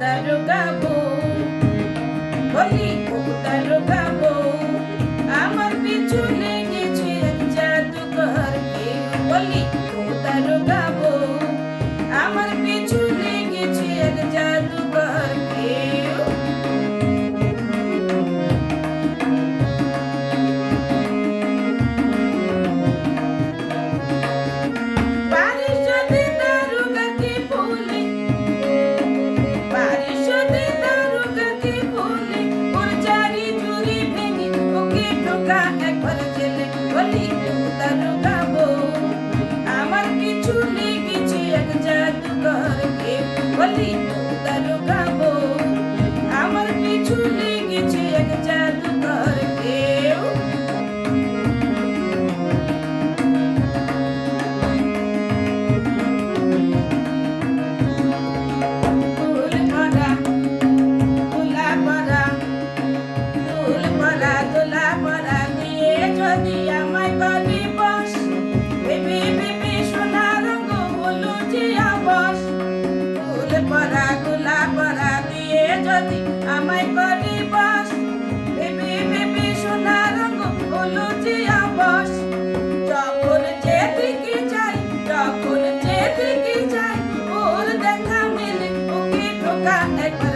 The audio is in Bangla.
দারোগা বউ, বলি ও দারোগা বউ, আমার পিছু লেগেছে এক জাদুকর কেউ। বলি ও দারোগা বউ, আমার পিছু লেগেছে এক জাদুকর কেউ। পারিস যদি দারোগাকে বলে, পারিস যদি দারোগাকে বলে, ওর চারি চুরি ভেঙে ওকে ঢোকা একবার জেলে। বলি ও দারোগা বউ, আমার পিছু লেগেছে এক জাদুকর কেউ। বলি ও দারোগা বউ, আমার পিছু লেগেছে এক জাদুকর কেউ। ফুল ভরা ফুলা ভরা, ফুল ভরা দোলা ভরা দিয়ে যদি আমায় করে বস, বেবি বেবি সোনা রঙ হলো যে আবাস। ফুল ভরা গোলা ভরা দিয়ে যদি আমায় করে বস, বেবি বেবি সোনা রঙ হলো যে আবাস। যখন যেদিকে যাই, যখন যেদিকে যাই, ওর দেখা মেলে ওকে ঢোকা একবার